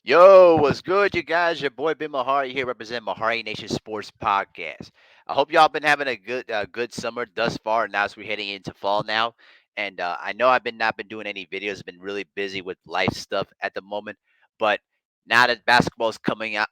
Yo, what's good, you guys? Your boy Ben Mahari here, representing Mahari Nation Sports Podcast. I hope y'all been having a good summer thus far. Now, as we're heading into fall now, and I know I've been not been doing any videos. Been really busy with life stuff at the moment, but now that basketball's coming up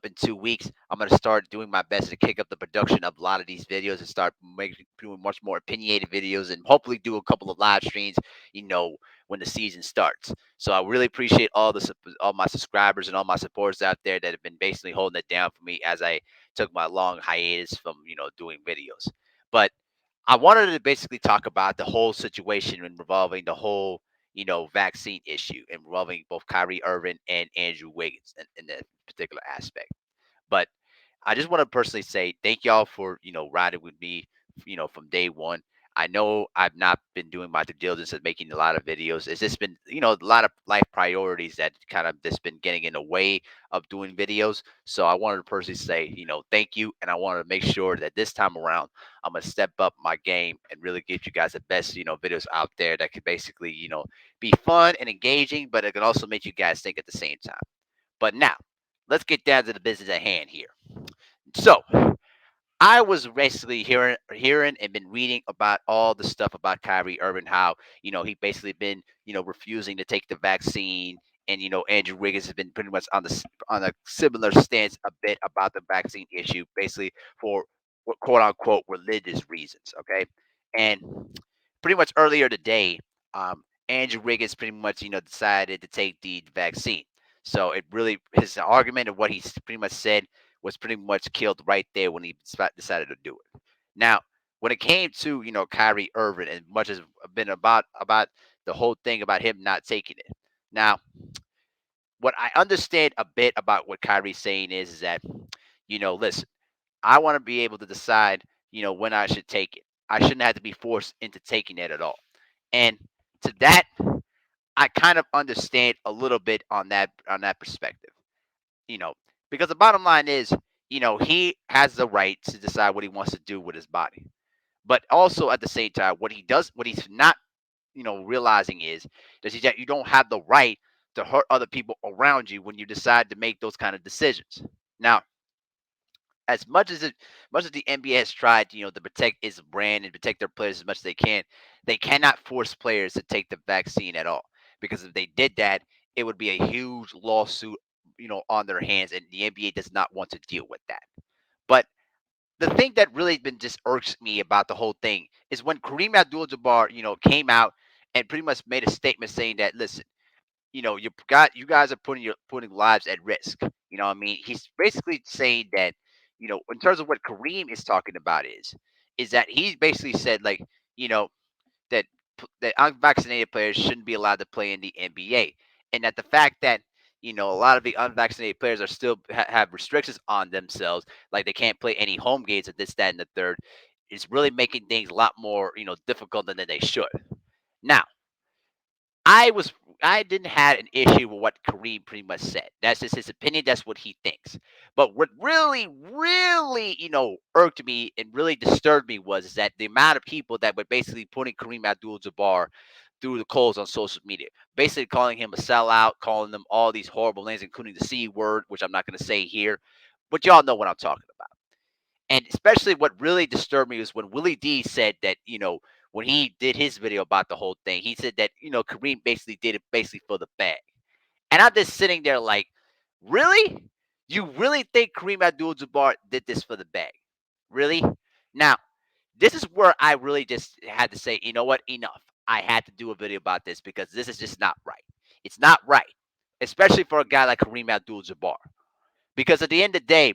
in 2 weeks, I'm gonna start doing my best to kick up the production of a lot of these videos and start making doing much more opinionated videos, and hopefully do a couple of live streams. You know, when the season starts. So I really appreciate all my subscribers and all my supporters out there that have been basically holding it down for me as I took my long hiatus from doing videos. But I wanted to basically talk about the whole situation involving the whole vaccine issue involving both Kyrie Irving and Andrew Wiggins in that particular aspect. But I just want to personally say thank y'all for riding with me, from day one. I know I've not been doing my due diligence and making a lot of videos. It's just been a lot of life priorities that kind of just been getting in the way of doing videos. So I wanted to personally say thank you, and I wanted to make sure that this time around I'm gonna step up my game and really give you guys the best videos out there that could basically be fun and engaging, but it can also make you guys think at the same time. But now let's get down to the business at hand here. So I was basically hearing and been reading about all the stuff about Kyrie Irving, how he basically been refusing to take the vaccine, and Andrew Wiggins has been pretty much on a similar stance a bit about the vaccine issue, basically for what quote unquote religious reasons. Okay, and pretty much earlier today, Andrew Wiggins pretty much decided to take the vaccine. So it really his argument of what he pretty much said was pretty much killed right there when he decided to do it. Now, when it came to Kyrie Irving, and much has been about the whole thing about him not taking it. Now, what I understand a bit about what Kyrie's saying is that listen, I want to be able to decide when I should take it. I shouldn't have to be forced into taking it at all. And to that, I kind of understand a little bit on that perspective you know, because the bottom line is, he has the right to decide what he wants to do with his body. But also at the same time, what he's not, realizing is that you don't have the right to hurt other people around you when you decide to make those kind of decisions. Now, as much as the NBA has tried, to protect its brand and protect their players as much as they cannot force players to take the vaccine at all. Because if they did that, it would be a huge lawsuit, on their hands, and the NBA does not want to deal with that. But the thing that really been just irks me about the whole thing is when Kareem Abdul-Jabbar, came out and pretty much made a statement saying that, listen, you guys are putting lives at risk. You know what I mean? He's basically saying that, in terms of what Kareem is talking about is that he's basically said, like, you know, that that unvaccinated players shouldn't be allowed to play in the NBA, and that the fact that a lot of the unvaccinated players are still have restrictions on themselves, like they can't play any home games and this, that, and the third, is really making things a lot more difficult than they should. Now, I was I didn't have an issue with what Kareem pretty much said. That's just his opinion. That's what he thinks. But what really, really, irked me and really disturbed me was that the amount of people that were basically putting Kareem Abdul-Jabbar through the coals on social media, basically calling him a sellout, calling them all these horrible names, including the C word, which I'm not going to say here, but y'all know what I'm talking about. And especially what really disturbed me was when Willie D said that, when he did his video about the whole thing, he said that, Kareem basically did it basically for the bag. And I'm just sitting there like, really? You really think Kareem Abdul Jabbar did this for the bag? Really? Now, this is where I really just had to say, you know what? Enough. I had to do a video about this because this is just not right. It's not right, especially for a guy like Kareem Abdul Jabbar. Because at the end of the day,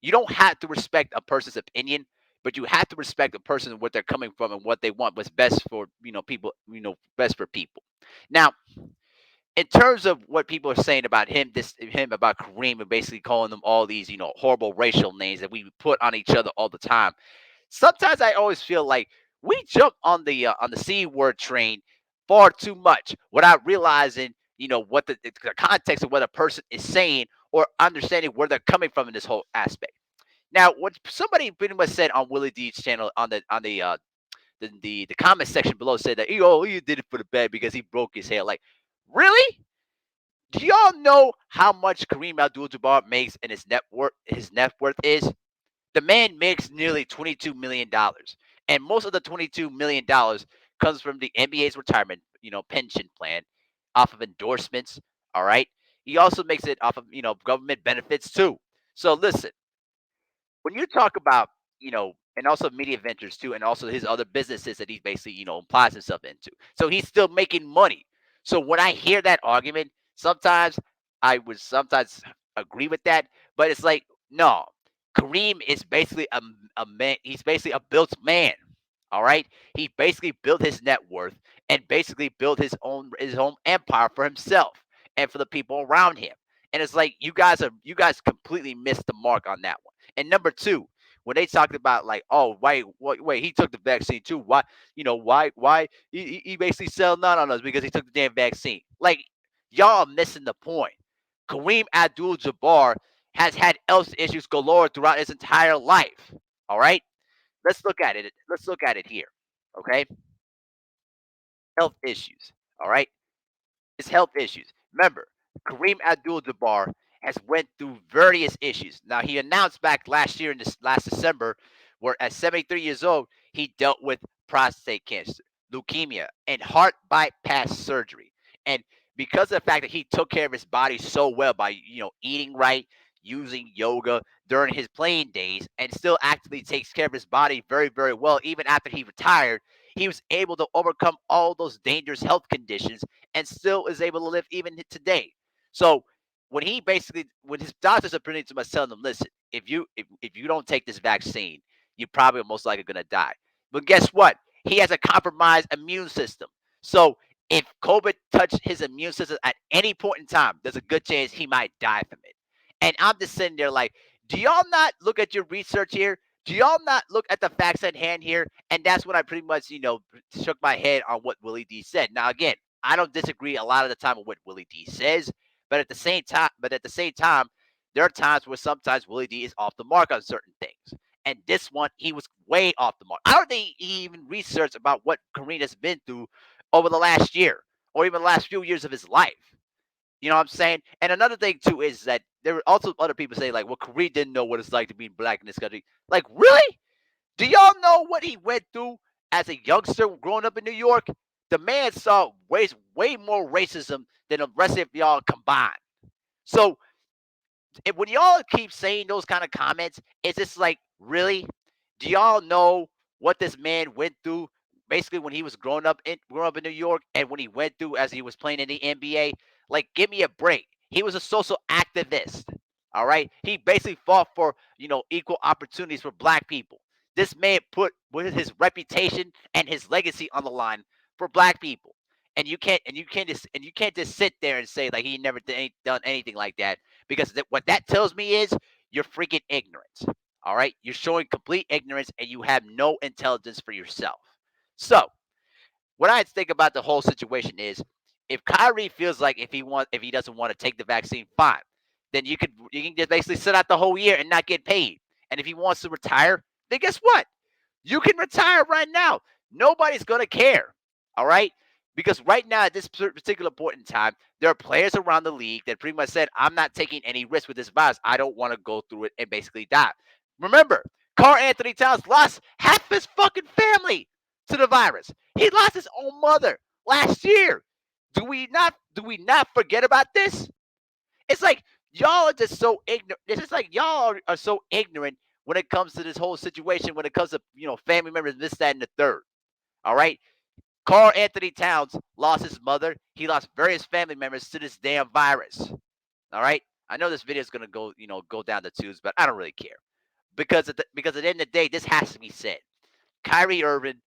you don't have to respect a person's opinion, but you have to respect a person and what they're coming from and what they want, what's best for people, best for people. Now, in terms of what people are saying about him about Kareem, and basically calling them all these horrible racial names that we put on each other all the time. Sometimes I always feel like we jump on the C word train far too much without realizing what the context of what a person is saying, or understanding where they're coming from in this whole aspect. Now, what somebody pretty much said on Willie D's channel on the comment section below said that, oh, he did it for the bed because he broke his hair. Like, really? Do y'all know how much Kareem Abdul-Jabbar makes and his net worth is? The man makes nearly $22 million, and most of the $22 million comes from the NBA's retirement, pension plan, off of endorsements. All right, he also makes it off of government benefits too. So listen, when you talk about, and also media ventures too, and also his other businesses that he basically, applies himself into. So he's still making money. So when I hear that argument, sometimes I would sometimes agree with that, but it's like, no, Kareem is basically a man. He's basically a built man. All right. He basically built his net worth and basically built his own empire for himself and for the people around him. And it's like you guys completely missed the mark on that one. And number two, when they talked about like, oh, wait, he took the vaccine too. Why he basically selling out on us because he took the damn vaccine. Like, y'all are missing the point. Kareem Abdul-Jabbar has had health issues galore throughout his entire life. All right, let's look at it. Let's look at it here. Okay, health issues. All right, his health issues. Remember, Kareem Abdul-Jabbar has went through various issues. Now he announced back last year in this last December, where at 73 years old he dealt with prostate cancer, leukemia, and heart bypass surgery. And because of the fact that he took care of his body so well by eating right, using yoga during his playing days, and still actively takes care of his body very very well, even after he retired, he was able to overcome all those dangerous health conditions and still is able to live even today. So when his doctors are pretty much telling him, listen, if you don't take this vaccine, you probably are most likely gonna die. But guess what? He has a compromised immune system. So if COVID touched his immune system at any point in time, there's a good chance he might die from it. And I'm just sitting there like, do y'all not look at your research here? Do y'all not look at the facts at hand here? And that's when I pretty much, shook my head on what Willie D said. Now, again, I don't disagree a lot of the time with what Willie D says, but at the same time, there are times where sometimes Willie D is off the mark on certain things. And this one, he was way off the mark. I don't think he even researched about what Kareem has been through over the last year or even the last few years of his life. You know what I'm saying? And another thing too is that there were also other people say like, well, Kareem didn't know what it's like to be black in this country. Like, really? Do y'all know what he went through as a youngster growing up in New York? The man saw way more racism than the rest of y'all combined. So when y'all keep saying those kind of comments, it's just like, really? Do y'all know what this man went through? Basically, when he was growing up in New York, and when he went through as he was playing in the NBA, like, give me a break. He was a social activist. All right, he basically fought for equal opportunities for black people. This man put with his reputation and his legacy on the line for black people. And you can't just sit there and say like he never done anything like that, because what that tells me is you're freaking ignorant. All right, you're showing complete ignorance and you have no intelligence for yourself. So what I think about the whole situation is, if Kyrie feels like if he doesn't want to take the vaccine, fine. Then you can just basically sit out the whole year and not get paid. And if he wants to retire, then guess what? You can retire right now. Nobody's gonna care. All right. Because right now, at this particular point in time, there are players around the league that pretty much said, I'm not taking any risk with this virus. I don't want to go through it and basically die. Remember, Carl Anthony Towns lost half his fucking family to the virus. He lost his own mother last year. Do we not forget about this? It's like y'all are just so ignorant. It's just like y'all are so ignorant when it comes to this whole situation, when it comes to family members, this, that, and the third. All right. Carl Anthony Towns lost his mother. He lost various family members to this damn virus. All right. I know this video is gonna go down the tubes, but I don't really care, because at the end of the day, this has to be said. Kyrie Irving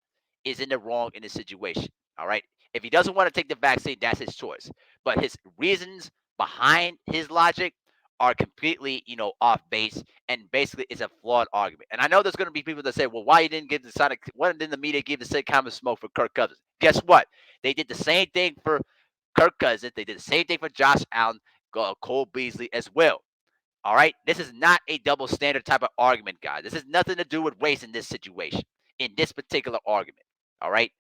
is in the wrong in this situation. All right. If he doesn't want to take the vaccine, that's his choice. But his reasons behind his logic are completely, off base, and basically it's a flawed argument. And I know there's going to be people that say, well, why didn't the media give the same kind of smoke for Kirk Cousins? Guess what? They did the same thing for Kirk Cousins. They did the same thing for Josh Allen, Cole Beasley as well. All right. This is not a double standard type of argument, guys. This has nothing to do with race in this situation, in this particular argument. All right.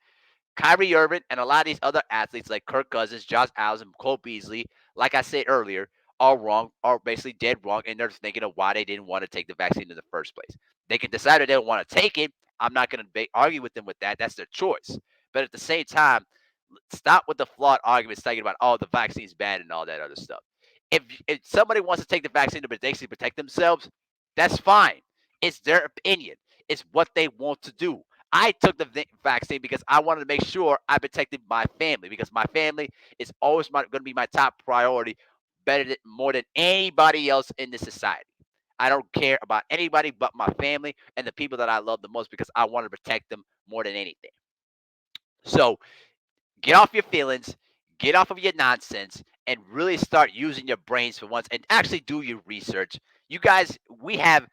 Kyrie Irving and a lot of these other athletes like Kirk Cousins, Josh Allen, and Cole Beasley, like I said earlier, are wrong, are basically dead wrong, and they're thinking of why they didn't want to take the vaccine in the first place. They can decide that they don't want to take it. I'm not going to argue with them with that. That's their choice. But at the same time, stop with the flawed arguments talking about, oh, the vaccine's bad and all that other stuff. If somebody wants to take the vaccine to basically protect themselves, that's fine. It's their opinion. It's what they want to do. I took the vaccine because I wanted to make sure I protected my family, because my family is always going to be my top priority, more than anybody else in this society. I don't care about anybody but my family and the people that I love the most, because I want to protect them more than anything. So get off your feelings, get off of your nonsense, and really start using your brains for once and actually do your research. You guys, we have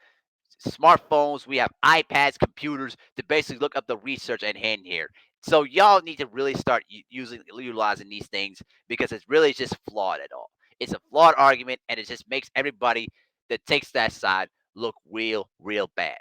smartphones, we have iPads, computers to basically look up the research at hand here. So y'all need to really start utilizing these things, because it's really just flawed at all. It's a flawed argument, and it just makes everybody that takes that side look real bad.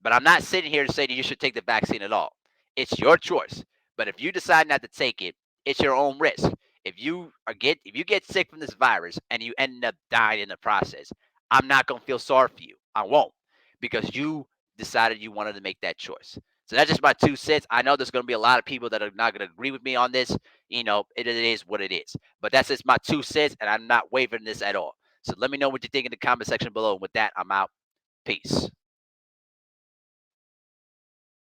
But I'm not sitting here to say that you should take the vaccine at all. It's your choice. But if you decide not to take it, it's your own risk. If you get sick from this virus and you end up dying in the process, I'm not gonna feel sorry for you. I won't, because you decided you wanted to make that choice. So that's just my 2 cents. I know there's going to be a lot of people that are not going to agree with me on this. It is what it is. But that's just my 2 cents, and I'm not wavering this at all. So let me know what you think in the comment section below. With that, I'm out. Peace.